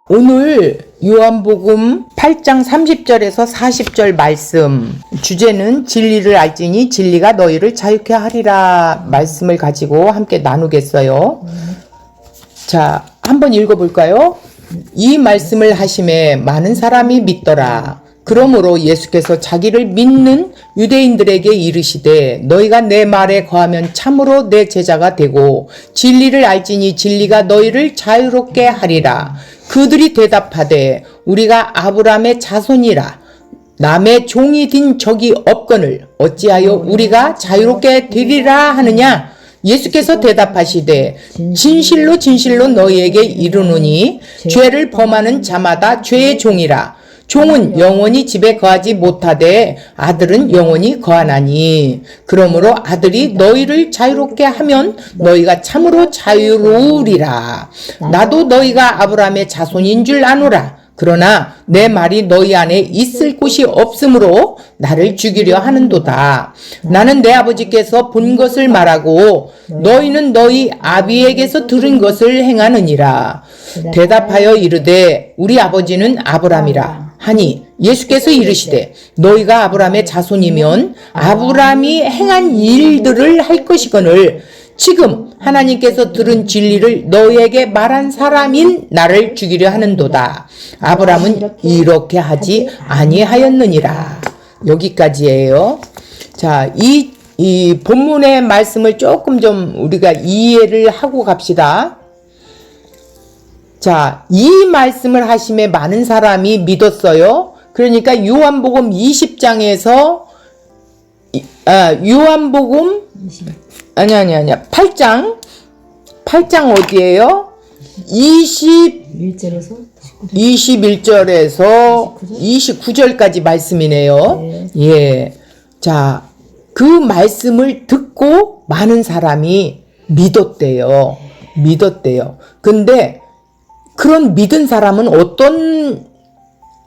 오늘 요한복음 8장 30절에서 40절 말씀, 주제는 진리를 알지니 진리가 너희를 자유케 하리라 말씀을 가지고 함께 나누겠어요. 자, 한번 읽어볼까요? 이 말씀을 하심에 많은 사람이 믿더라. 그러므로 예수께서 자기를 믿는 유대인들에게 이르시되 너희가 내 말에 거하면 참으로 내 제자가 되고 진리를 알지니 진리가 너희를 자유롭게 하리라. 그들이 대답하되 우리가 아브라함의 자손이라 남의 종이 된 적이 없거늘 어찌하여 우리가 자유롭게 되리라 하느냐. 예수께서 대답하시되 진실로 진실로 너희에게 이르노니 죄를 범하는 자마다 죄의 종이라. 종은 영원히 집에 거하지 못하되 아들은 영원히 거하나니 그러므로 아들이 너희를 자유롭게 하면 너희가 참으로 자유로우리라. 나도 너희가 아브라함의 자손인 줄 아노라. 그러나 내 말이 너희 안에 있을 곳이 없으므로 나를 죽이려 하는도다. 나는 내 아버지께서 본 것을 말하고 너희는 너희 아비에게서 들은 것을 행하느니라. 대답하여 이르되 우리 아버지는 아브라함이라 하니 예수께서 이르시되 너희가 아브라함의 자손이면 아브라함이 행한 일들을 할 것이거늘 지금 하나님께서 들은 진리를 너희에게 말한 사람인 나를 죽이려 하는도다. 아브라함은 이렇게 하지 아니하였느니라. 여기까지예요. 자, 이 본문의 말씀을 조금 좀 우리가 이해를 하고 갑시다. 자, 이 말씀을 하심에 많은 사람이 믿었어요. 그러니까 요한복음 20장에서 요한복음 아니야 8장 어디예요? 21절에서 29절까지 말씀이네요. 네. 예. 자, 그 말씀을 듣고 많은 사람이 믿었대요. 근데 그런 믿은 사람은 어떤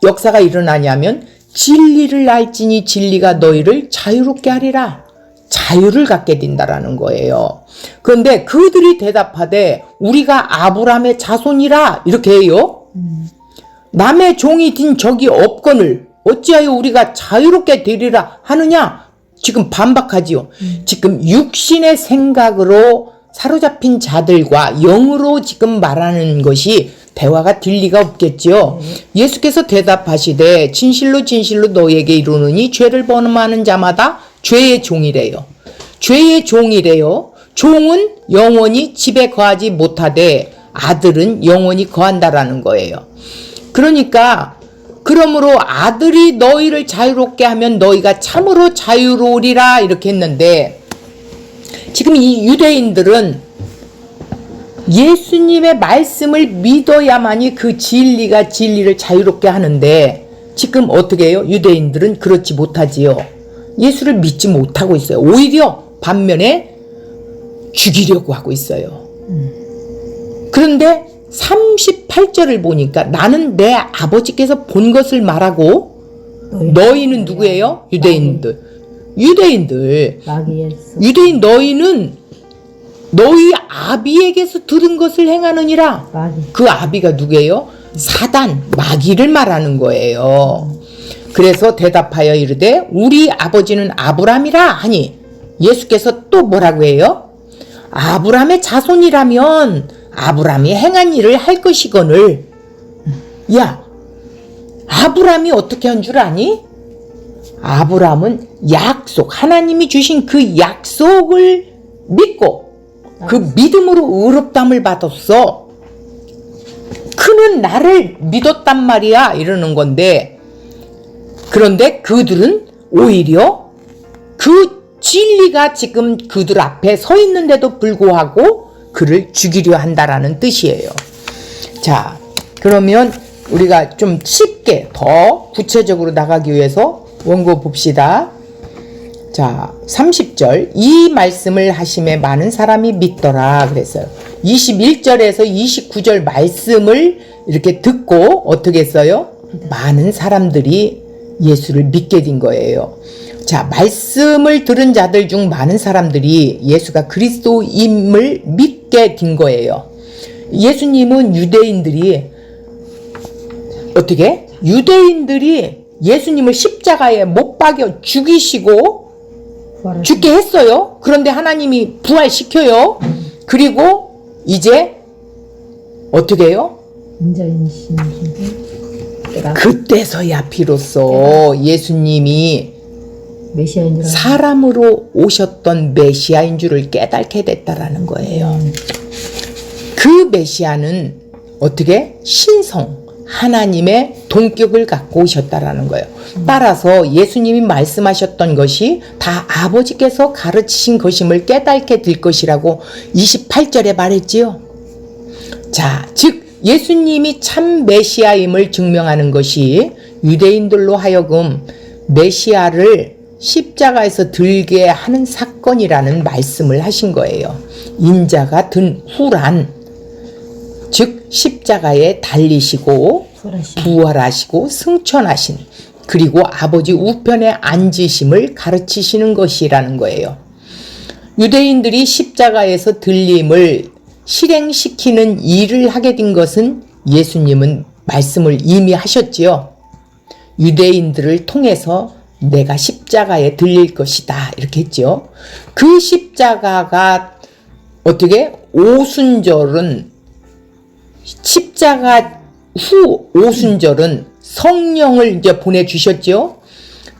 역사가 일어나냐면 진리를 알지니 진리가 너희를 자유롭게 하리라. 자유를 갖게 된다라는 거예요. 그런데 그들이 대답하되 우리가 아브라함의 자손이라 이렇게 해요. 남의 종이 된 적이 없거늘 어찌하여 우리가 자유롭게 되리라 하느냐. 지금 반박하지요. 지금 육신의 생각으로 사로잡힌 자들과 영으로 지금 말하는 것이 대화가 될 리가 없겠지요. 예수께서 대답하시되 진실로 진실로 너희에게 이르노니 죄를 범하는 자마다 죄의 종이래요. 종은 영원히 집에 거하지 못하되 아들은 영원히 거한다라는 거예요. 그러니까 그러므로 아들이 너희를 자유롭게 하면 너희가 참으로 자유로우리라 이렇게 했는데 지금 이 유대인들은 예수님의 말씀을 믿어야만이 그 진리가 진리를 자유롭게 하는데 지금 어떻게 해요? 유대인들은 그렇지 못하지요. 예수를 믿지 못하고 있어요. 오히려 반면에 죽이려고 하고 있어요. 그런데 38절을 보니까 나는 내 아버지께서 본 것을 말하고 너희는 누구예요? 유대인 너희는 너희 아비에게서 들은 것을 행하느니라. 그 아비가 누구예요? 사단, 마귀를 말하는 거예요. 그래서 대답하여 이르되 우리 아버지는 아브라함이라 하니 예수께서 또 뭐라고 해요? 아브라함의 자손이라면 아브라함이 행한 일을 할 것이거늘. 야, 아브라함이 어떻게 한 줄 아니? 아브라함은 하나님이 주신 그 약속을 믿고 그 믿음으로 의롭다함을 받았어. 그는 나를 믿었단 말이야 이러는 건데 그런데 그들은 오히려 그 진리가 지금 그들 앞에 서 있는데도 불구하고 그를 죽이려 한다라는 뜻이에요. 자, 그러면 우리가 좀 쉽게 더 구체적으로 나가기 위해서 원고 봅시다. 자, 30절 이 말씀을 하심에 많은 사람이 믿더라 그랬어요. 21절에서 29절 말씀을 이렇게 듣고 어떻게 했어요? 많은 사람들이 예수를 믿게 된 거예요. 자, 말씀을 들은 자들 중 많은 사람들이 예수가 그리스도임을 믿게 된 거예요. 예수님은 유대인들이 어떻게? 유대인들이 예수님을 십자가에 못 박여 죽이시고 죽게 했어요. 그런데 하나님이 부활시켜요. 그리고 이제 어떻게 해요? 그때서야 비로소 예수님이 사람으로 오셨던 메시아인 줄을 깨닫게 됐다라는 거예요. 그 메시아는 어떻게? 신성, 하나님의 동격을 갖고 오셨다라는 거예요. 따라서 예수님이 말씀하셨던 것이 다 아버지께서 가르치신 것임을 깨닫게 될 것이라고 28절에 말했지요. 자, 즉 예수님이 참 메시아임을 증명하는 것이 유대인들로 하여금 메시아를 십자가에서 들게 하는 사건이라는 말씀을 하신 거예요. 인자가 든 후란, 즉 십자가에 달리시고 부활하시고 승천하신, 그리고 아버지 우편에 앉으심을 가르치시는 것이라는 거예요. 유대인들이 십자가에서 들림을 실행시키는 일을 하게 된 것은 예수님은 말씀을 이미 하셨지요. 유대인들을 통해서 내가 십자가에 들릴 것이다 이렇게 했죠. 그 십자가가 어떻게? 오순절은, 십자가 후 오순절은 성령을 이제 보내주셨죠.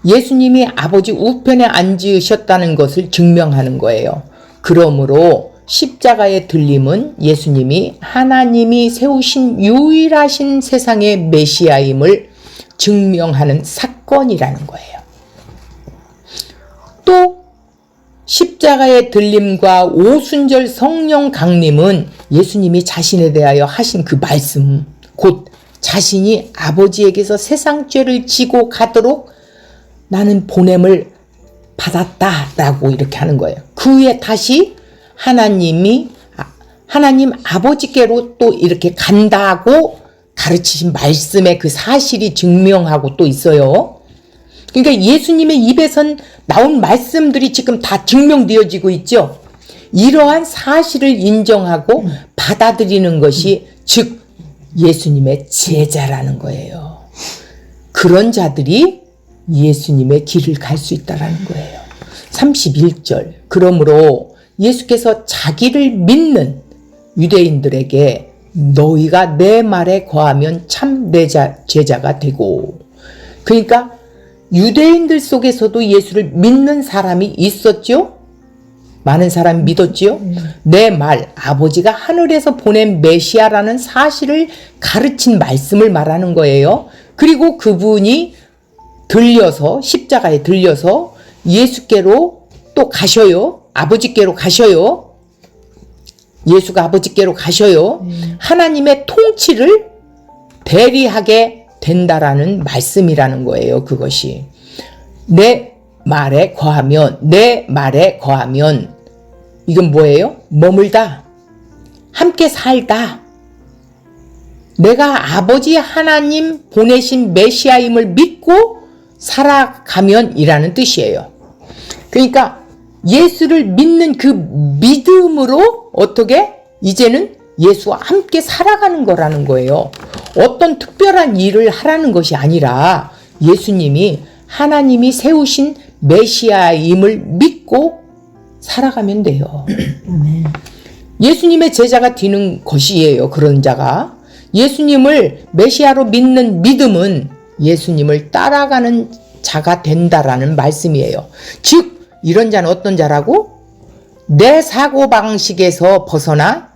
예수님이 아버지 우편에 앉으셨다는 것을 증명하는 거예요. 그러므로 십자가의 들림은 예수님이 하나님이 세우신 유일하신 세상의 메시아임을 증명하는 사건이라는 거예요. 또 십자가의 들림과 오순절 성령 강림은 예수님이 자신에 대하여 하신 그 말씀, 곧 자신이 아버지에게서 세상 죄를 지고 가도록 나는 보냄을 받았다라고 이렇게 하는 거예요. 그 후에 다시 하나님 아버지께로 또 이렇게 간다고 가르치신 말씀의 그 사실이 증명하고 또 있어요. 그러니까 예수님의 입에선 나온 말씀들이 지금 다 증명되어지고 있죠. 이러한 사실을 인정하고 받아들이는 것이 즉 예수님의 제자라는 거예요. 그런 자들이 예수님의 길을 갈 수 있다라는 거예요. 31절. 그러므로 예수께서 자기를 믿는 유대인들에게 너희가 내 말에 거하면 참 내 제자가 되고, 그러니까 유대인들 속에서도 예수를 믿는 사람이 있었죠. 많은 사람이 믿었지요. 내 말, 아버지가 하늘에서 보낸 메시아라는 사실을 가르친 말씀을 말하는 거예요. 그리고 그분이 들려서, 십자가에 들려서 예수께로 또 가셔요. 아버지께로 가셔요. 예수가 아버지께로 가셔요. 하나님의 통치를 대리하게 된다라는 말씀이라는 거예요. 그것이 내 말에 거하면 이건 뭐예요? 머물다, 함께 살다, 내가 아버지 하나님 보내신 메시아임을 믿고 살아가면 이라는 뜻이에요. 그러니까 예수를 믿는 그 믿음으로 어떻게? 이제는 예수와 함께 살아가는 거라는 거예요. 어떤 특별한 일을 하라는 것이 아니라 예수님이 하나님이 세우신 메시아임을 믿고 살아가면 돼요. 예수님의 제자가 되는 것이에요. 그런 자가. 예수님을 메시아로 믿는 믿음은 예수님을 따라가는 자가 된다라는 말씀이에요. 즉 이런 자는 어떤 자라고? 내 사고방식에서 벗어나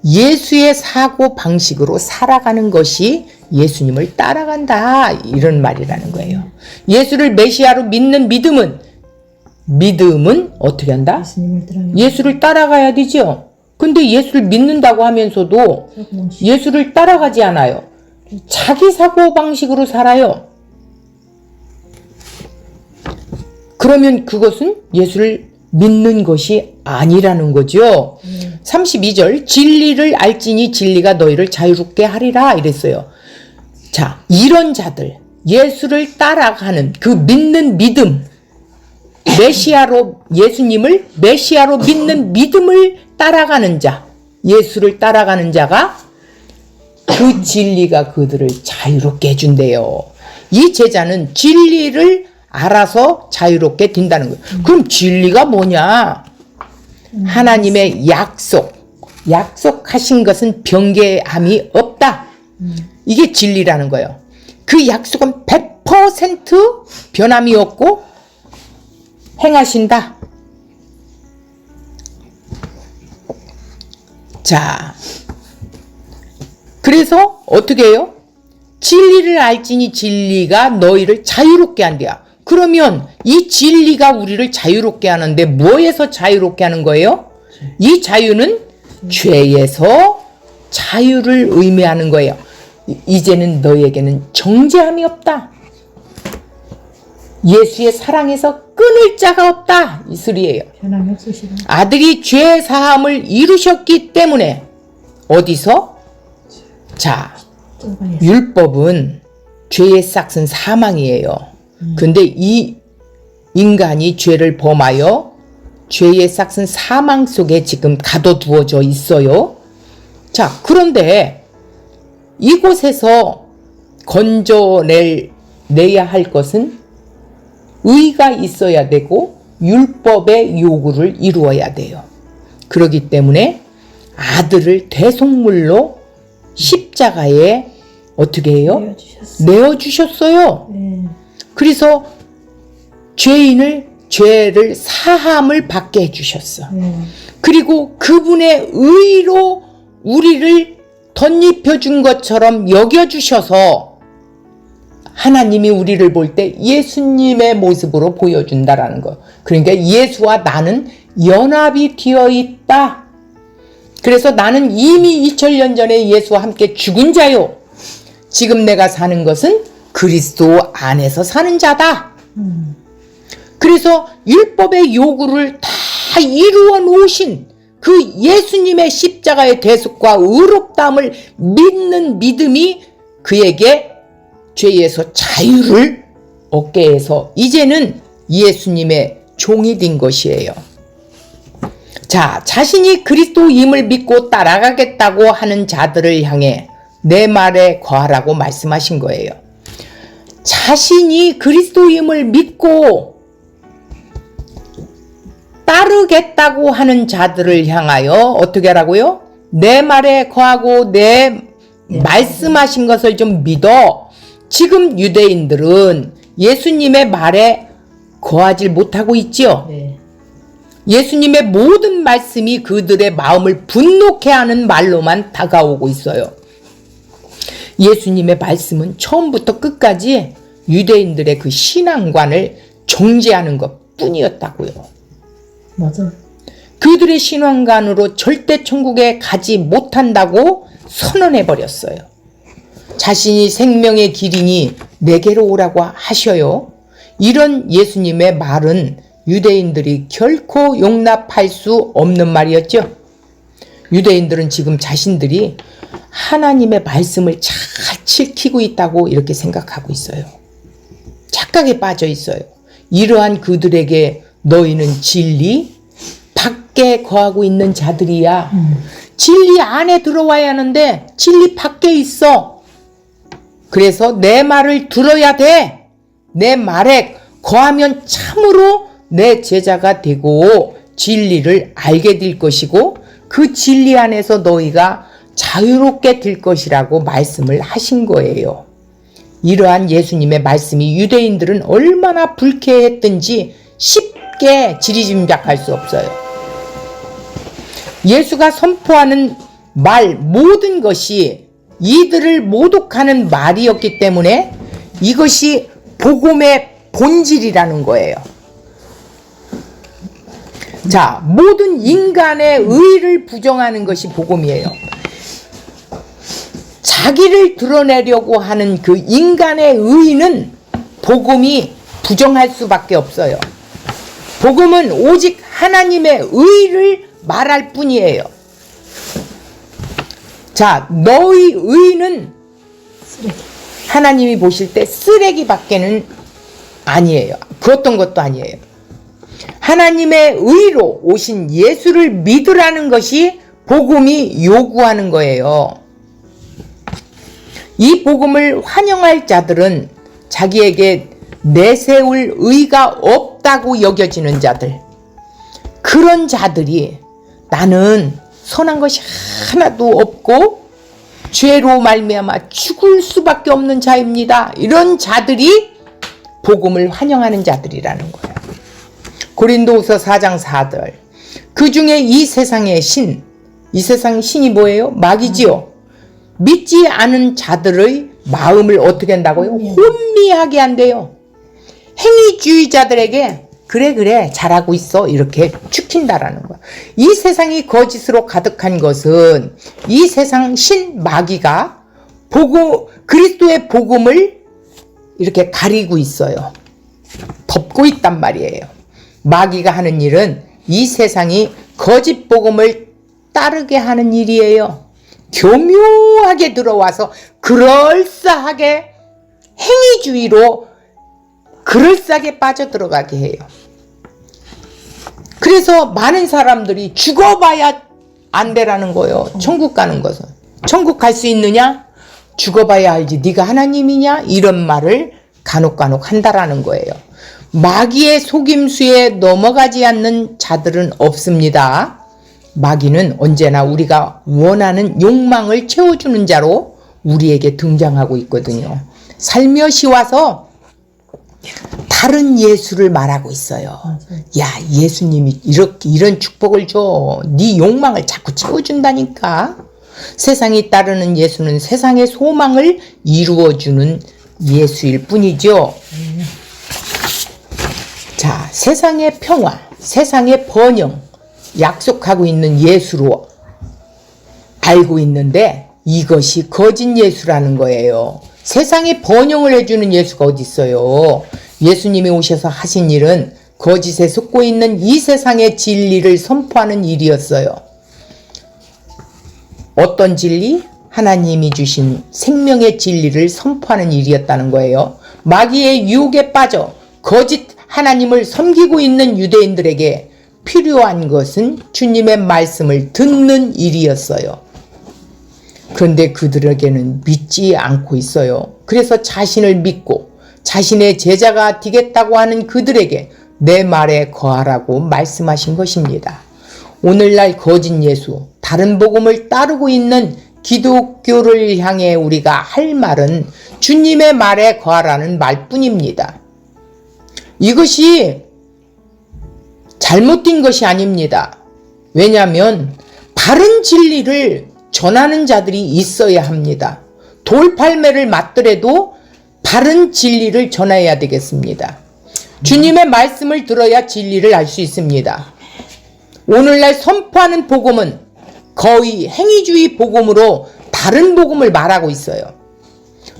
예수의 사고방식으로 살아가는 것이 예수님을 따라간다, 이런 말이라는 거예요. 예수를 메시아로 믿는 믿음은 어떻게 한다? 예수를 따라가야 되죠. 근데 예수를 믿는다고 하면서도 예수를 따라가지 않아요. 자기 사고방식으로 살아요. 그러면 그것은 예수를 믿는 것이 아니라는 거죠. 32절, 진리를 알지니 진리가 너희를 자유롭게 하리라 이랬어요. 자, 이런 자들, 예수를 따라가는 그 믿는 믿음, 예수님을 메시아로 믿는 믿음을 따라가는 자, 예수를 따라가는 자가 그 그 진리가 그들을 자유롭게 해준대요. 이 제자는 진리를 알아서 자유롭게 된다는 거예요. 그럼 진리가 뭐냐? 하나님의 약속하신 것은 변개함이 없다. 이게 진리라는 거예요. 그 약속은 100% 변함이 없고 행하신다. 자, 그래서 어떻게 해요? 진리를 알지니 진리가 너희를 자유롭게 한대요. 그러면 이 진리가 우리를 자유롭게 하는데 뭐에서 자유롭게 하는 거예요? 이 자유는 죄에서 자유를 의미하는 거예요. 이제는 너희에게는 정죄함이 없다. 예수의 사랑에서 끊을 자가 없다. 이 소리예요. 아들이 죄 사함을 이루셨기 때문에 어디서? 자, 율법은 죄의 싹은 사망이에요. 근데 이 인간이 죄를 범하여 죄의 싹은 사망 속에 지금 가둬두어져 있어요. 자, 그런데 이곳에서 건져내야 할 것은 의가 있어야 되고 율법의 요구를 이루어야 돼요. 그렇기 때문에 아들을 대속물로 십자가에 어떻게 해요? 내어주셨어요. 네. 그래서 죄를 사함을 받게 해주셨어. 그리고 그분의 의로 우리를 덧입혀준 것처럼 여겨주셔서 하나님이 우리를 볼 때 예수님의 모습으로 보여준다라는 거. 그러니까 예수와 나는 연합이 되어 있다. 그래서 나는 이미 2000년 전에 예수와 함께 죽은 자요. 지금 내가 사는 것은 그리스도 안에서 사는 자다. 그래서 율법의 요구를 다 이루어 놓으신 그 예수님의 십자가의 대속과 의롭다함을 믿는 믿음이 그에게 죄에서 자유를 얻게 해서 이제는 예수님의 종이 된 것이에요. 자, 자신이 그리스도임을 믿고 따라가겠다고 하는 자들을 향해 내 말에 거하라고 말씀하신 거예요. 자신이 그리스도임을 믿고 따르겠다고 하는 자들을 향하여 어떻게 하라고요? 내 말에 거하고 내 말씀하신 것을 좀 믿어. 지금 유대인들은 예수님의 말에 거하지 못하고 있지요. 네. 예수님의 모든 말씀이 그들의 마음을 분노케 하는 말로만 다가오고 있어요. 예수님의 말씀은 처음부터 끝까지 유대인들의 그 신앙관을 정죄하는 것 뿐이었다고요. 맞아. 그들의 신앙관으로 절대 천국에 가지 못한다고 선언해버렸어요. 자신이 생명의 길이니 내게로 오라고 하셔요. 이런 예수님의 말은 유대인들이 결코 용납할 수 없는 말이었죠. 유대인들은 지금 자신들이 하나님의 말씀을 잘 지키고 있다고 이렇게 생각하고 있어요. 착각에 빠져 있어요. 이러한 그들에게 너희는 진리 밖에 거하고 있는 자들이야. 진리 안에 들어와야 하는데 진리 밖에 있어. 그래서 내 말을 들어야 돼. 내 말에 거하면 참으로 내 제자가 되고 진리를 알게 될 것이고 그 진리 안에서 너희가 자유롭게 될 것이라고 말씀을 하신 거예요. 이러한 예수님의 말씀이 유대인들은 얼마나 불쾌했든지 쉽게 지리짐작할 수 없어요. 예수가 선포하는 말 모든 것이 이들을 모독하는 말이었기 때문에 이것이 복음의 본질이라는 거예요. 자, 모든 인간의 의를 부정하는 것이 복음이에요. 자기를 드러내려고 하는 그 인간의 의는 복음이 부정할 수밖에 없어요. 복음은 오직 하나님의 의를 말할 뿐이에요. 자, 너희 의는 쓰레기. 하나님이 보실 때 쓰레기밖에는 아니에요. 그 어떤 것도 아니에요. 하나님의 의로 오신 예수를 믿으라는 것이 복음이 요구하는 거예요. 이 복음을 환영할 자들은 자기에게 내세울 의가 없다고 여겨지는 자들, 그런 자들이 나는 선한 것이 하나도 없고 죄로 말미암아 죽을 수밖에 없는 자입니다, 이런 자들이 복음을 환영하는 자들이라는 거야. 고린도후서 4장 4절. 그 중에 이 세상의 신, 이 세상 신이 뭐예요? 마귀지요. 믿지 않은 자들의 마음을 어떻게 한다고요? 혼미하게 한대요. 행위주의자들에게 그래 잘하고 있어 이렇게 축힌다라는 거야. 이 세상이 거짓으로 가득한 것은 이 세상 신 마귀가 그리스도의 복음을 이렇게 가리고 있어요. 덮고 있단 말이에요. 마귀가 하는 일은 이 세상이 거짓 복음을 따르게 하는 일이에요. 교묘하게 들어와서 그럴싸하게 행위주의로 그럴싸하게 빠져들어가게 해요. 그래서 많은 사람들이 죽어봐야 안 되라는 거예요. 천국 가는 것은. 천국 갈 수 있느냐? 죽어봐야 알지. 네가 하나님이냐? 이런 말을 간혹 한다라는 거예요. 마귀의 속임수에 넘어가지 않는 자들은 없습니다. 마귀는 언제나 우리가 원하는 욕망을 채워주는 자로 우리에게 등장하고 있거든요. 살며시 와서 다른 예수를 말하고 있어요. 야, 예수님이 이런 축복을 줘. 네 욕망을 자꾸 채워준다니까. 세상이 따르는 예수는 세상의 소망을 이루어주는 예수일 뿐이죠. 자, 세상의 평화, 세상의 번영 약속하고 있는 예수로 알고 있는데 이것이 거짓 예수라는 거예요. 세상에 번영을 해주는 예수가 어디 있어요? 예수님이 오셔서 하신 일은 거짓에 속고 있는 이 세상의 진리를 선포하는 일이었어요. 어떤 진리? 하나님이 주신 생명의 진리를 선포하는 일이었다는 거예요. 마귀의 유혹에 빠져 거짓 하나님을 섬기고 있는 유대인들에게 필요한 것은 주님의 말씀을 듣는 일이었어요. 그런데 그들에게는 믿지 않고 있어요. 그래서 자신을 믿고 자신의 제자가 되겠다고 하는 그들에게 내 말에 거하라고 말씀하신 것입니다. 오늘날 거짓 예수, 다른 복음을 따르고 있는 기독교를 향해 우리가 할 말은 주님의 말에 거하라는 말뿐입니다. 이것이 잘못된 것이 아닙니다. 왜냐하면 바른 진리를 전하는 자들이 있어야 합니다. 돌팔매를 맞더라도 바른 진리를 전해야 되겠습니다. 주님의 말씀을 들어야 진리를 알 수 있습니다. 오늘날 선포하는 복음은 거의 행위주의 복음으로 다른 복음을 말하고 있어요.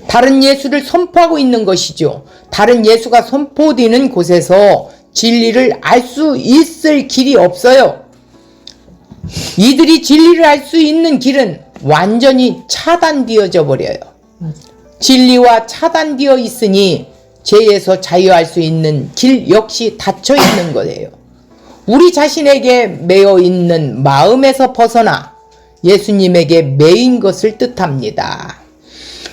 다른 예수를 선포하고 있는 것이죠. 다른 예수가 선포되는 곳에서 진리를 알 수 있을 길이 없어요. 이들이 진리를 알 수 있는 길은 완전히 차단되어져 버려요. 진리와 차단되어 있으니 죄에서 자유할 수 있는 길 역시 닫혀 있는 거예요. 우리 자신에게 매여 있는 마음에서 벗어나 예수님에게 매인 것을 뜻합니다.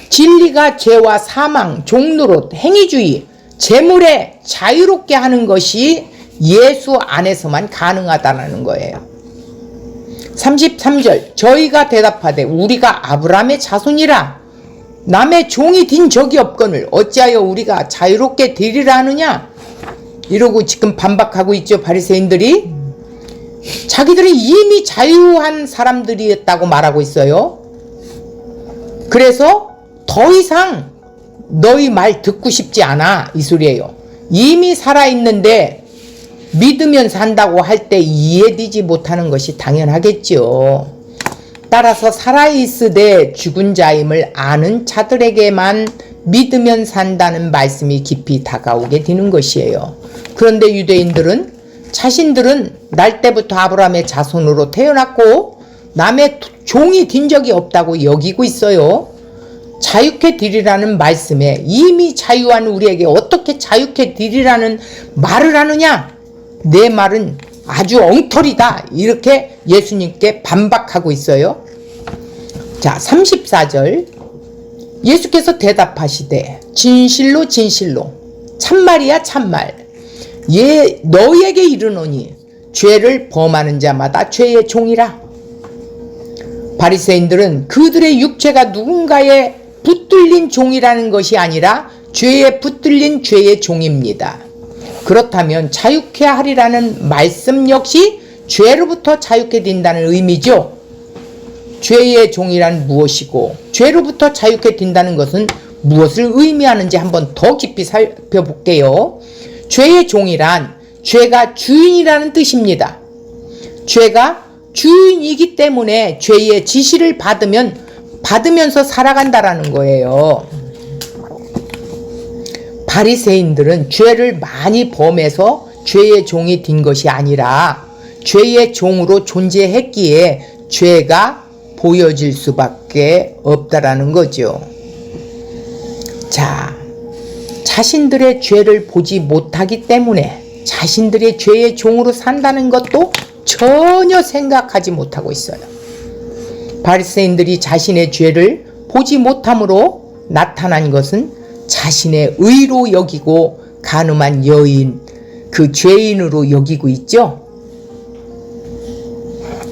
진리가 죄와 사망, 종노릇, 행위주의, 재물에 자유롭게 하는 것이 예수 안에서만 가능하다는 거예요. 33절 저희가 대답하되 우리가 아브라함의 자손이라 남의 종이 된 적이 없거늘 어찌하여 우리가 자유롭게 되리라 하느냐 이러고 지금 반박하고 있죠. 바리새인들이 자기들이 이미 자유한 사람들이었다고 말하고 있어요. 그래서 더 이상 너희 말 듣고 싶지 않아 이 소리예요. 이미 살아있는데 믿으면 산다고 할 때 이해되지 못하는 것이 당연하겠죠. 따라서 살아있으되 죽은 자임을 아는 자들에게만 믿으면 산다는 말씀이 깊이 다가오게 되는 것이에요. 그런데 유대인들은 자신들은 날 때부터 아브라함의 자손으로 태어났고 남의 종이 된 적이 없다고 여기고 있어요. 자유케 되리라는 말씀에 이미 자유한 우리에게 어떻게 자유케 되리라는 말을 하느냐? 내 말은 아주 엉터리다. 이렇게 예수님께 반박하고 있어요. 자, 34절 예수께서 대답하시되 진실로 진실로 참말이야 참말 너희에게 이르노니 죄를 범하는 자마다 죄의 종이라. 바리새인들은 그들의 육체가 누군가에 붙들린 종이라는 것이 아니라 죄에 붙들린 죄의 종입니다. 그렇다면 자유케 하리라는 말씀 역시 죄로부터 자유케 된다는 의미죠. 죄의 종이란 무엇이고 죄로부터 자유케 된다는 것은 무엇을 의미하는지 한번 더 깊이 살펴볼게요. 죄의 종이란 죄가 주인이라는 뜻입니다. 죄가 주인이기 때문에 죄의 지시를 받으면서 살아간다라는 거예요. 바리새인들은 죄를 많이 범해서 죄의 종이 된 것이 아니라 죄의 종으로 존재했기에 죄가 보여질 수밖에 없다라는 거죠. 자, 자신들의 죄를 보지 못하기 때문에 자신들의 죄의 종으로 산다는 것도 전혀 생각하지 못하고 있어요. 바리새인들이 자신의 죄를 보지 못함으로 나타난 것은 자신의 의로 여기고 간음한 여인, 그 죄인으로 여기고 있죠.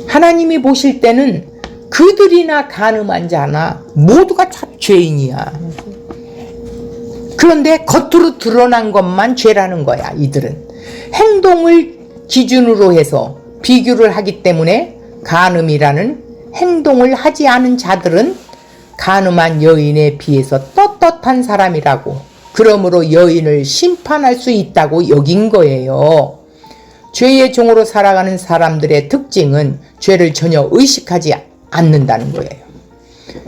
하나님이 보실 때는 그들이나 간음한 자나 모두가 다 죄인이야. 그런데 겉으로 드러난 것만 죄라는 거야. 이들은 행동을 기준으로 해서 비교를 하기 때문에 간음이라는 행동을 하지 않은 자들은 간음한 여인에 비해서 떳떳한 사람이라고, 그러므로 여인을 심판할 수 있다고 여긴 거예요. 죄의 종으로 살아가는 사람들의 특징은 죄를 전혀 의식하지 않는다는 거예요.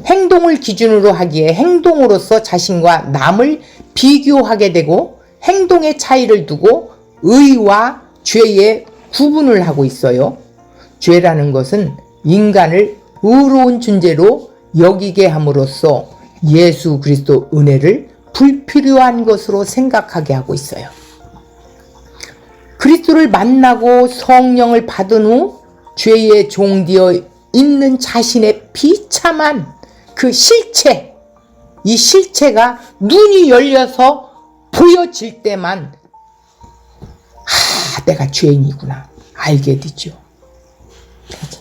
행동을 기준으로 하기에 행동으로서 자신과 남을 비교하게 되고 행동의 차이를 두고 의와 죄의 구분을 하고 있어요. 죄라는 것은 인간을 의로운 존재로 여기게 함으로써 예수 그리스도 은혜를 불필요한 것으로 생각하게 하고 있어요. 그리스도를 만나고 성령을 받은 후 죄의 종되어 있는 자신의 비참한 그 실체, 이 실체가 눈이 열려서 보여질 때만 내가 죄인이구나 알게 되죠.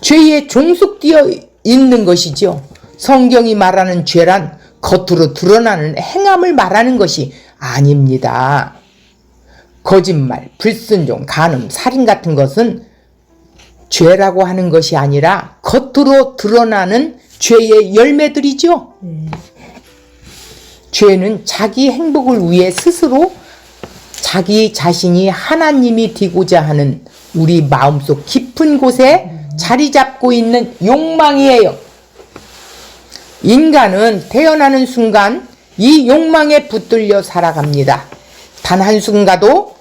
죄에 종속되어 있는 것이죠. 성경이 말하는 죄란 겉으로 드러나는 행함을 말하는 것이 아닙니다. 거짓말, 불순종, 간음, 살인 같은 것은 죄라고 하는 것이 아니라 겉으로 드러나는 죄의 열매들이죠. 죄는 자기 행복을 위해 스스로 자기 자신이 하나님이 되고자 하는 우리 마음속 깊은 곳에 자리 잡고 있는 욕망이에요. 인간은 태어나는 순간 이 욕망에 붙들려 살아갑니다. 단 한순간도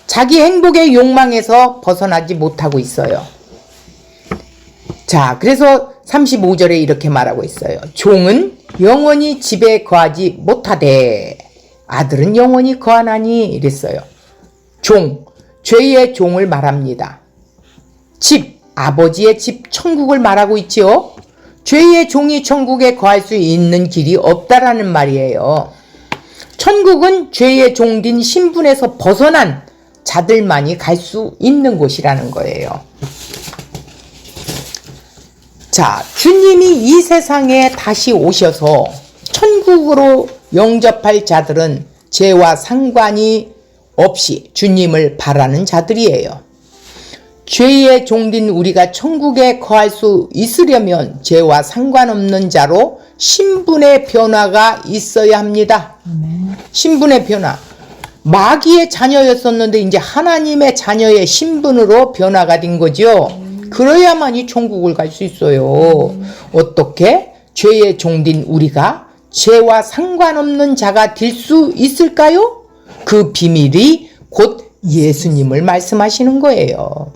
자기 행복의 욕망에서 벗어나지 못하고 있어요. 자, 그래서 35절에 이렇게 말하고 있어요. 종은 영원히 집에 거하지 못하되 아들은 영원히 거하나니 이랬어요. 종, 죄의 종을 말합니다. 집, 아버지의 집, 천국을 말하고 있지요. 죄의 종이 천국에 거할 수 있는 길이 없다라는 말이에요. 천국은 죄의 종된 신분에서 벗어난 자들만이 갈 수 있는 곳이라는 거예요. 자, 주님이 이 세상에 다시 오셔서 천국으로 영접할 자들은 죄와 상관이 없이 주님을 바라는 자들이에요. 죄의 종된 우리가 천국에 거할 수 있으려면 죄와 상관없는 자로 신분의 변화가 있어야 합니다. 신분의 변화. 마귀의 자녀였었는데 이제 하나님의 자녀의 신분으로 변화가 된 거죠. 그래야만이 천국을 갈 수 있어요. 어떻게? 죄의 종된 우리가 죄와 상관없는 자가 될 수 있을까요? 그 비밀이 곧 예수님을 말씀하시는 거예요.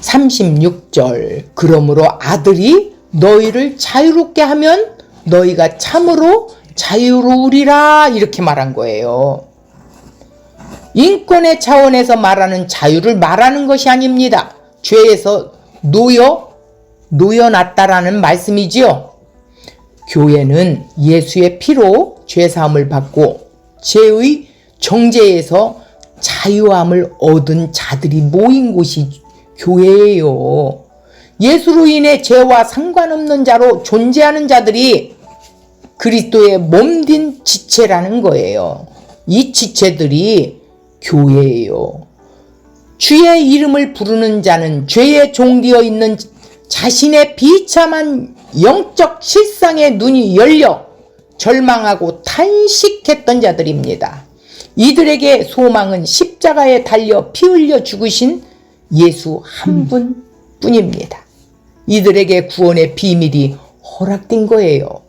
36절 그러므로 아들이 너희를 자유롭게 하면 너희가 참으로 자유로우리라 이렇게 말한 거예요. 인권의 차원에서 말하는 자유를 말하는 것이 아닙니다. 죄에서 놓여놨다라는 말씀이지요. 교회는 예수의 피로 죄사함을 받고 죄의 정죄에서 자유함을 얻은 자들이 모인 곳이 교회예요. 예수로 인해 죄와 상관없는 자로 존재하는 자들이 그리스도의 몸된 지체라는 거예요. 이 지체들이 교회예요. 주의 이름을 부르는 자는 죄에 종되어 있는 자신의 비참한 영적 실상의 눈이 열려 절망하고 탄식했던 자들입니다. 이들에게 소망은 십자가에 달려 피 흘려 죽으신 예수 한 분뿐입니다. 이들에게 구원의 비밀이 허락된 거예요.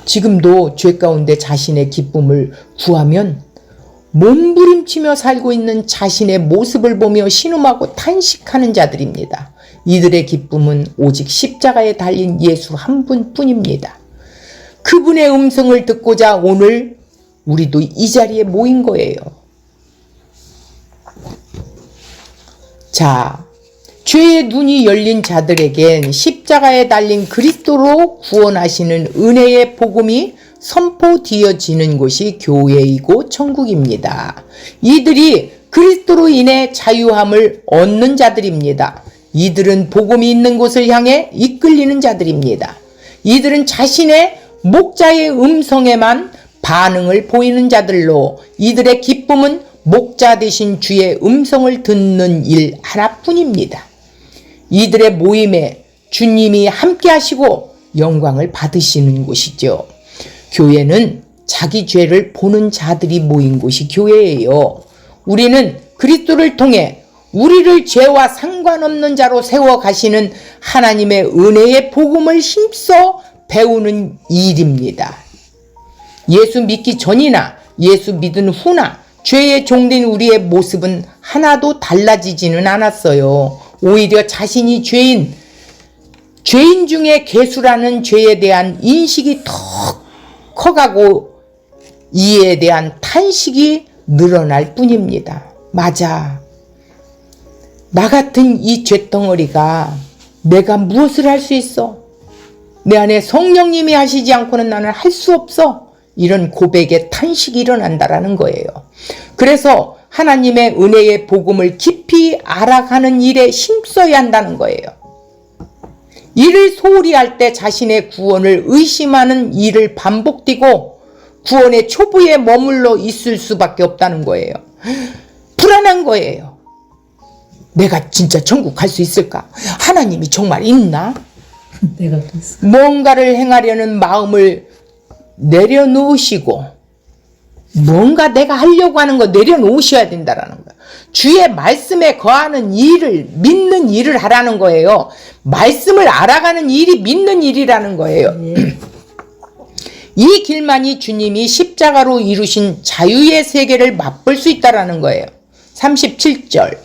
지금도 죄 가운데 자신의 기쁨을 구하면 몸부림치며 살고 있는 자신의 모습을 보며 신음하고 탄식하는 자들입니다. 이들의 기쁨은 오직 십자가에 달린 예수 한 분뿐입니다. 그분의 음성을 듣고자 오늘 우리도 이 자리에 모인 거예요. 자, 죄의 눈이 열린 자들에겐 십자가에 달린 그리스도로 구원하시는 은혜의 복음이 선포되어지는 곳이 교회이고 천국입니다. 이들이 그리스도로 인해 자유함을 얻는 자들입니다. 이들은 복음이 있는 곳을 향해 이끌리는 자들입니다. 이들은 자신의 목자의 음성에만 반응을 보이는 자들로 이들의 기쁨은 목자 되신 주의 음성을 듣는 일 하나뿐입니다. 이들의 모임에 주님이 함께 하시고 영광을 받으시는 곳이죠. 교회는 자기 죄를 보는 자들이 모인 곳이 교회예요. 우리는 그리스도를 통해 우리를 죄와 상관없는 자로 세워 가시는 하나님의 은혜의 복음을 힘써 배우는 일입니다. 예수 믿기 전이나 예수 믿은 후나 죄에 종된 우리의 모습은 하나도 달라지지는 않았어요. 오히려 자신이 죄인 중에 괴수라는 죄에 대한 인식이 더 커가고 이에 대한 탄식이 늘어날 뿐입니다. 맞아. 나 같은 이 죄덩어리가 내가 무엇을 할 수 있어? 내 안에 성령님이 하시지 않고는 나는 할 수 없어. 이런 고백의 탄식이 일어난다라는 거예요. 그래서 하나님의 은혜의 복음을 깊이 알아가는 일에 힘써야 한다는 거예요. 이를 소홀히 할 때 자신의 구원을 의심하는 일을 반복되고 구원의 초부에 머물러 있을 수밖에 없다는 거예요. 불안한 거예요. 내가 진짜 천국 갈 수 있을까? 하나님이 정말 있나? 내가 그랬어. 뭔가를 행하려는 마음을 내려놓으시고 뭔가 내가 하려고 하는 거 내려놓으셔야 된다라는 거예요. 주의 말씀에 거하는 일을 믿는 일을 하라는 거예요. 말씀을 알아가는 일이 믿는 일이라는 거예요. 이 길만이 주님이 십자가로 이루신 자유의 세계를 맛볼 수 있다라는 거예요. 37절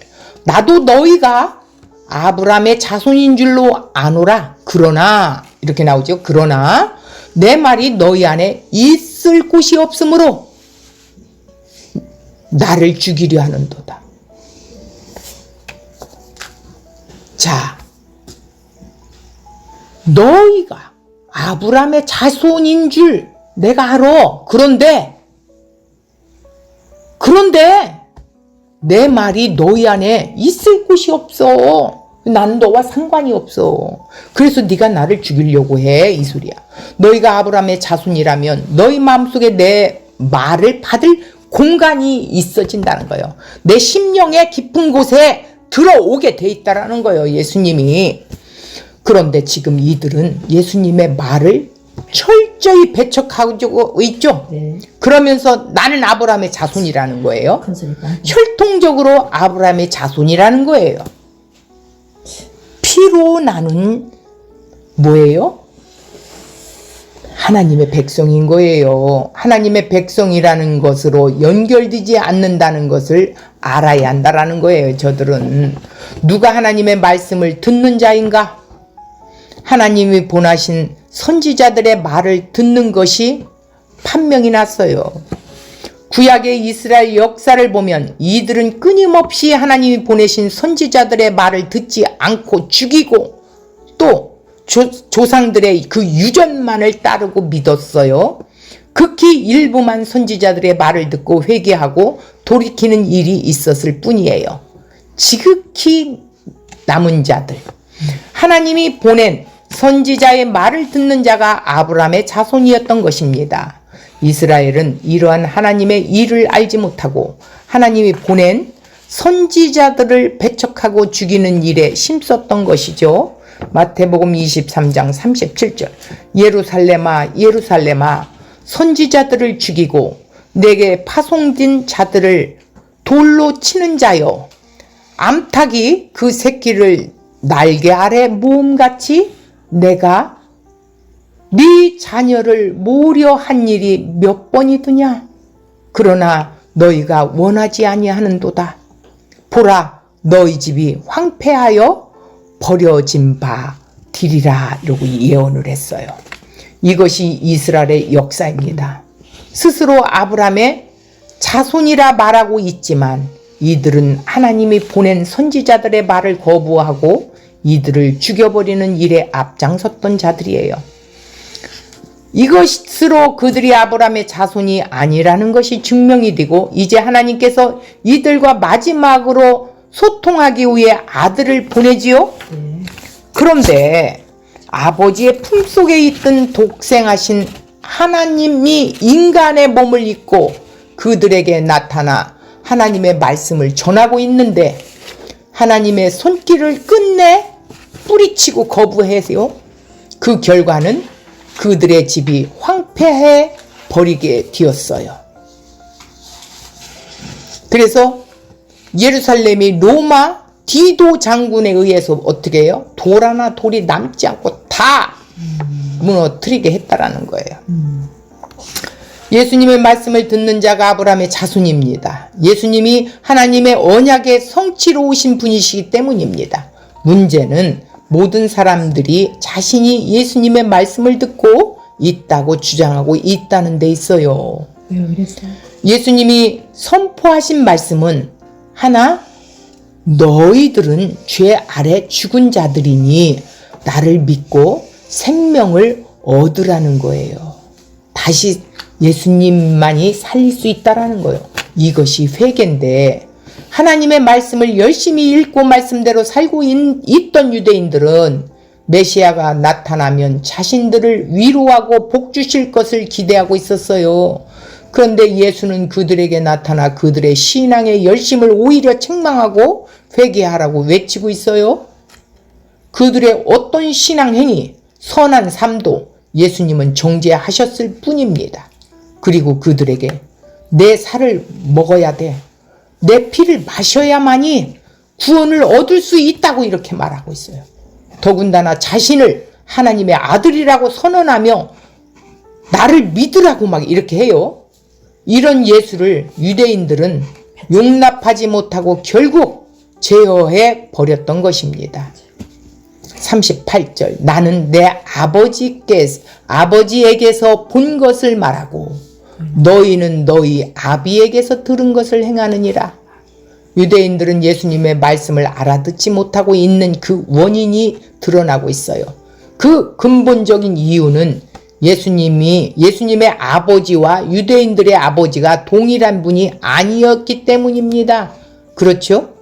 나도 너희가 아브라함의 자손인 줄로 아노라. 그러나 이렇게 나오죠. 그러나 내 말이 너희 안에 있을 곳이 없으므로 나를 죽이려 하는도다. 자, 너희가 아브라함의 자손인 줄 내가 알아. 그런데 내 말이 너희 안에 있을 곳이 없어. 난 너와 상관이 없어. 그래서 네가 나를 죽이려고 해. 이 소리야. 너희가 아브라함의 자손이라면 너희 마음속에 내 말을 받을 공간이 있어진다는 거예요. 내 심령의 깊은 곳에 들어오게 돼 있다라는 거예요. 예수님이. 그런데 지금 이들은 예수님의 말을 철저히 배척하고 있죠. 네. 그러면서 나는 아브라함의 자손이라는 거예요. 큰 소리가. 혈통적으로 아브라함의 자손이라는 거예요. 피로 나는 뭐예요? 하나님의 백성인 거예요. 하나님의 백성이라는 것으로 연결되지 않는다는 것을 알아야 한다라는 거예요. 저들은 누가 하나님의 말씀을 듣는 자인가? 하나님이 보내신 선지자들의 말을 듣는 것이 판명이 났어요. 구약의 이스라엘 역사를 보면 이들은 끊임없이 하나님이 보내신 선지자들의 말을 듣지 않고 죽이고 또 조상들의 그 유전만을 따르고 믿었어요. 극히 일부만 선지자들의 말을 듣고 회개하고 돌이키는 일이 있었을 뿐이에요. 지극히 남은 자들, 하나님이 보낸 선지자의 말을 듣는 자가 아브라함의 자손이었던 것입니다. 이스라엘은 이러한 하나님의 일을 알지 못하고 하나님이 보낸 선지자들을 배척하고 죽이는 일에 힘썼던 것이죠. 마태복음 23장 37절, 예루살렘아 예루살렘아 선지자들을 죽이고 내게 파송된 자들을 돌로 치는 자여, 암탉이 그 새끼를 날개 아래 모음같이 내가 네 자녀를 모으려 한 일이 몇 번이더냐. 그러나 너희가 원하지 아니하는도다. 보라, 너희 집이 황폐하여 버려진 바 되리라. 이러고 예언을 했어요. 이것이 이스라엘의 역사입니다. 스스로 아브라함의 자손이라 말하고 있지만 이들은 하나님이 보낸 선지자들의 말을 거부하고 이들을 죽여버리는 일에 앞장섰던 자들이에요. 이것으로 그들이 아브라함의 자손이 아니라는 것이 증명이 되고 이제 하나님께서 이들과 마지막으로 소통하기 위해 아들을 보내지요. 그런데 아버지의 품속에 있던 독생하신 하나님이 인간의 몸을 입고 그들에게 나타나 하나님의 말씀을 전하고 있는데 하나님의 손길을 끝내 뿌리치고 거부해서요. 그 결과는 그들의 집이 황폐해 버리게 되었어요. 그래서 예루살렘이 로마 디도 장군에 의해서 어떻게 해요? 돌 하나 돌이 남지 않고 다 무너뜨리게 했다라는 거예요. 예수님의 말씀을 듣는 자가 아브라함의 자손입니다. 예수님이 하나님의 언약의 성취로 오신 분이시기 때문입니다. 문제는 모든 사람들이 자신이 예수님의 말씀을 듣고 있다고 주장하고 있다는 데 있어요. 왜 그랬어요? 예수님이 선포하신 말씀은 하나, 너희들은 죄 아래 죽은 자들이니 나를 믿고 생명을 얻으라는 거예요. 다시 예수님만이 살릴 수 있다라는 거예요. 이것이 회개인데 하나님의 말씀을 열심히 읽고 말씀대로 살고 있던 유대인들은 메시아가 나타나면 자신들을 위로하고 복 주실 것을 기대하고 있었어요. 그런데 예수는 그들에게 나타나 그들의 신앙의 열심을 오히려 책망하고 회개하라고 외치고 있어요. 그들의 어떤 신앙 행위, 선한 삶도 예수님은 정죄하셨을 뿐입니다. 그리고 그들에게 내 살을 먹어야 돼. 내 피를 마셔야만이 구원을 얻을 수 있다고 이렇게 말하고 있어요. 더군다나 자신을 하나님의 아들이라고 선언하며 나를 믿으라고 막 이렇게 해요. 이런 예수를 유대인들은 용납하지 못하고 결국 제어해 버렸던 것입니다. 38절, 나는 내 아버지에게서 본 것을 말하고 너희는 너희 아비에게서 들은 것을 행하느니라. 유대인들은 예수님의 말씀을 알아듣지 못하고 있는 그 원인이 드러나고 있어요. 그 근본적인 이유는 예수님의 아버지와 유대인들의 아버지가 동일한 분이 아니었기 때문입니다. 그렇죠?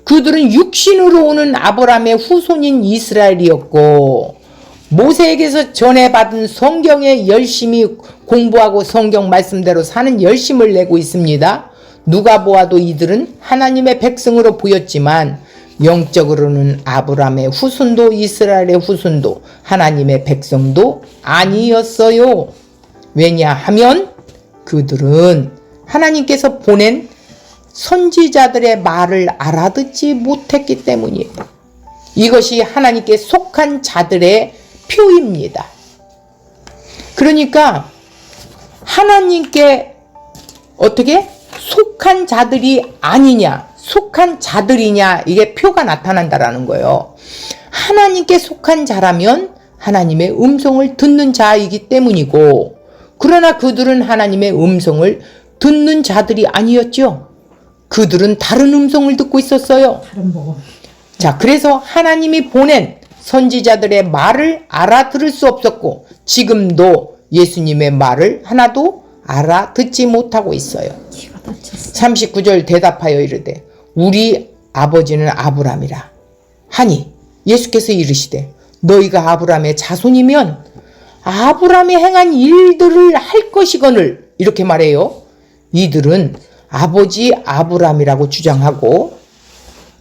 그들은 육신으로 오는 아브라함의 후손인 이스라엘이었고 모세에게서 전해받은 성경에 열심히 공부하고 성경 말씀대로 사는 열심을 내고 있습니다. 누가 보아도 이들은 하나님의 백성으로 보였지만 영적으로는 아브라함의 후손도 이스라엘의 후손도 하나님의 백성도 아니었어요. 왜냐하면 그들은 하나님께서 보낸 선지자들의 말을 알아듣지 못했기 때문이에요. 이것이 하나님께 속한 자들의 표입니다. 그러니까 하나님께 어떻게 속한 자들이 아니냐, 속한 자들이냐, 이게 표가 나타난다라는 거예요. 하나님께 속한 자라면 하나님의 음성을 듣는 자이기 때문이고, 그러나 그들은 하나님의 음성을 듣는 자들이 아니었죠. 그들은 다른 음성을 듣고 있었어요. 다른 복음. 자, 그래서 하나님이 보낸 선지자들의 말을 알아들을 수 없었고 지금도 예수님의 말을 하나도 알아듣지 못하고 있어요. 기가 다쳤어. 39절 대답하여 이르되 우리 아버지는 아브라함이라 하니 예수께서 이르시되 너희가 아브라함의 자손이면 아브라함이 행한 일들을 할 것이거늘 이렇게 말해요. 이들은 아버지 아브라함이라고 주장하고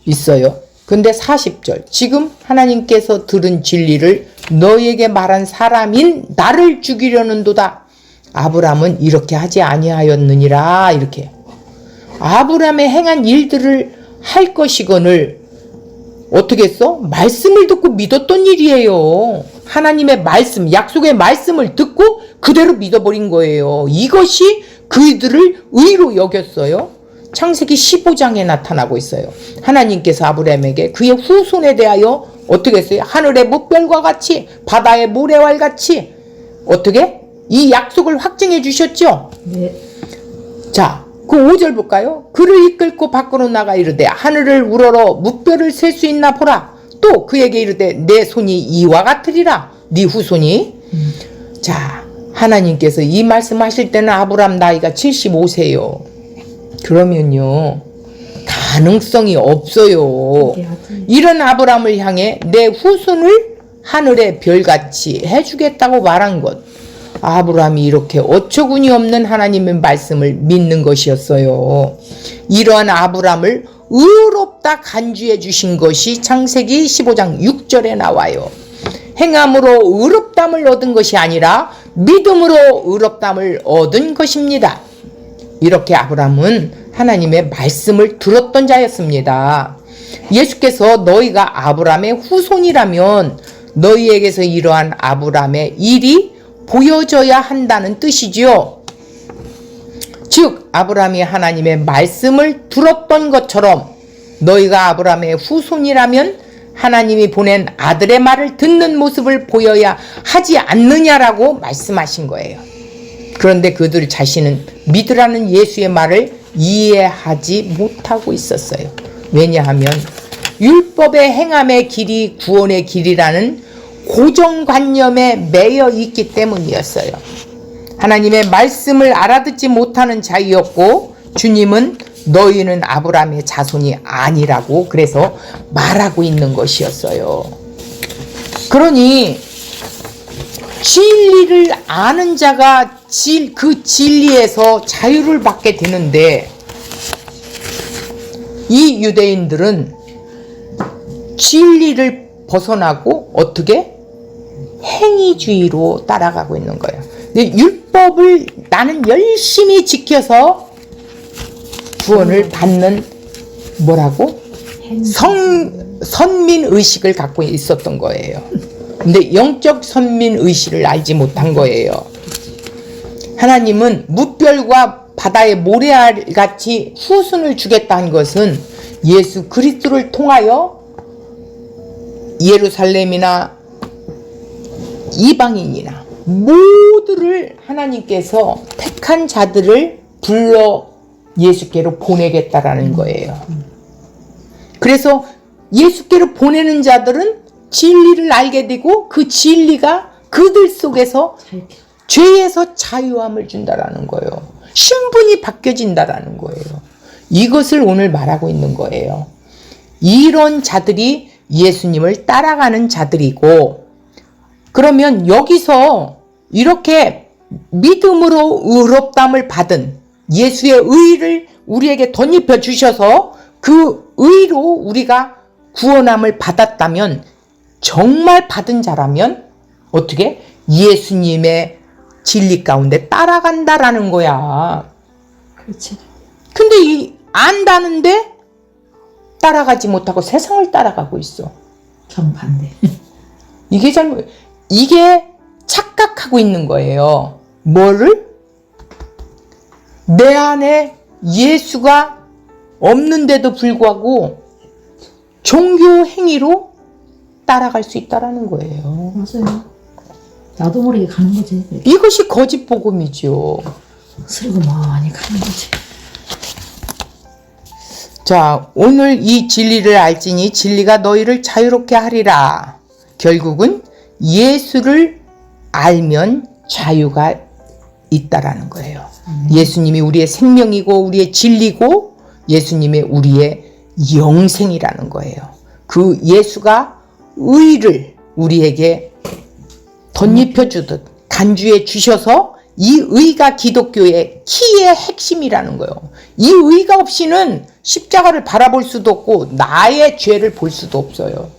있어요. 근데 40절 지금 하나님께서 들은 진리를 너희에게 말한 사람인 나를 죽이려는도다. 아브라함은 이렇게 하지 아니하였느니라. 이렇게 아브라함의 행한 일들을 할 것이거늘 어떻게 했어? 말씀을 듣고 믿었던 일이에요. 하나님의 말씀, 약속의 말씀을 듣고 그대로 믿어버린 거예요. 이것이 그들을 의로 여겼어요. 창세기 15장에 나타나고 있어요. 하나님께서 아브라함에게 그의 후손에 대하여 어떻게 했어요? 하늘의 뭇별과 같이 바다의 모래와 같이 어떻게? 이 약속을 확증해 주셨죠? 네. 자, 그 5절 볼까요? 그를 이끌고 밖으로 나가 이르되 하늘을 우러러 뭇별을 셀 수 있나 보라. 또 그에게 이르되 내 손이 이와 같으리라. 네 후손이. 자, 하나님께서 이 말씀하실 때는 아브라함 나이가 75세요. 그러면요 가능성이 없어요. 이런 아브라함을 향해 내 후손을 하늘의 별같이 해주겠다고 말한 것, 아브라함이 이렇게 어처구니 없는 하나님의 말씀을 믿는 것이었어요. 이러한 아브라함을 의롭다 간주해 주신 것이 창세기 15장 6절에 나와요. 행함으로 의롭담을 얻은 것이 아니라 믿음으로 의롭담을 얻은 것입니다. 이렇게 아브라함은 하나님의 말씀을 들었던 자였습니다. 예수께서 너희가 아브라함의 후손이라면 너희에게서 이러한 아브라함의 일이 보여져야 한다는 뜻이지요. 즉 아브라함이 하나님의 말씀을 들었던 것처럼 너희가 아브라함의 후손이라면 하나님이 보낸 아들의 말을 듣는 모습을 보여야 하지 않느냐라고 말씀하신 거예요. 그런데 그들 자신은 믿으라는 예수의 말을 이해하지 못하고 있었어요. 왜냐하면 율법의 행함의 길이 구원의 길이라는 고정관념에 매여 있기 때문이었어요. 하나님의 말씀을 알아듣지 못하는 자이었고 주님은 너희는 아브라함의 자손이 아니라고 그래서 말하고 있는 것이었어요. 그러니 진리를 아는 자가 그 진리에서 자유를 받게 되는데 이 유대인들은 진리를 벗어나고 어떻게? 행위주의로 따라가고 있는 거예요. 근데 율법을 나는 열심히 지켜서 구원을 받는 뭐라고? 선민의식을 갖고 있었던 거예요. 근데 영적 선민의식을 알지 못한 거예요. 하나님은 뭇별과 바다의 모래알같이 후손을 주겠다는 것은 예수 그리스도를 통하여 예루살렘이나 이방인이나 모두를 하나님께서 택한 자들을 불러 예수께로 보내겠다라는 거예요. 그래서 예수께로 보내는 자들은 진리를 알게 되고 그 진리가 그들 속에서 죄에서 자유함을 준다라는 거예요. 신분이 바뀌어진다라는 거예요. 이것을 오늘 말하고 있는 거예요. 이런 자들이 예수님을 따라가는 자들이고, 그러면 여기서 이렇게 믿음으로 의롭담을 받은 예수의 의를 우리에게 덧입혀 주셔서 그 의로 우리가 구원함을 받았다면, 정말 받은 자라면 어떻게? 예수님의 진리 가운데 따라간다라는 거야. 그렇지. 근데 안다는데 따라가지 못하고 세상을 따라가고 있어. 정반대. 이게 잘못, 이게 착각하고 있는 거예요. 뭐를? 내 안에 예수가 없는데도 불구하고 종교 행위로 따라갈 수 있다라는 거예요. 맞아요. 나도 모르게 가는 거지. 이것이 거짓 복음이죠. 쓰리고 많이 가는 거지. 자, 오늘 이 진리를 알지니 진리가 너희를 자유롭게 하리라. 결국은 예수를 알면 자유가 있다라는 거예요. 예수님이 우리의 생명이고 우리의 진리고 예수님이 우리의 영생이라는 거예요. 그 예수가 의를 우리에게 덧입혀 주듯 간주해 주셔서 이 의가 기독교의 키의 핵심이라는 거예요. 이 의가 없이는 십자가를 바라볼 수도 없고 나의 죄를 볼 수도 없어요.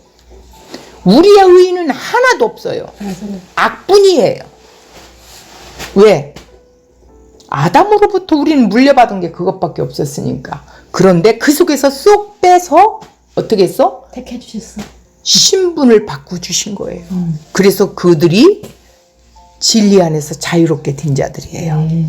우리의 의는 하나도 없어요. 맞아요. 악뿐이에요. 왜? 아담으로부터 우리는 물려받은 게 그것밖에 없었으니까. 그런데 그 속에서 쏙 빼서 어떻게 했어? 택해 주셨어. 신분을 바꿔주신 거예요. 그래서 그들이 진리 안에서 자유롭게 된 자들이에요. 네.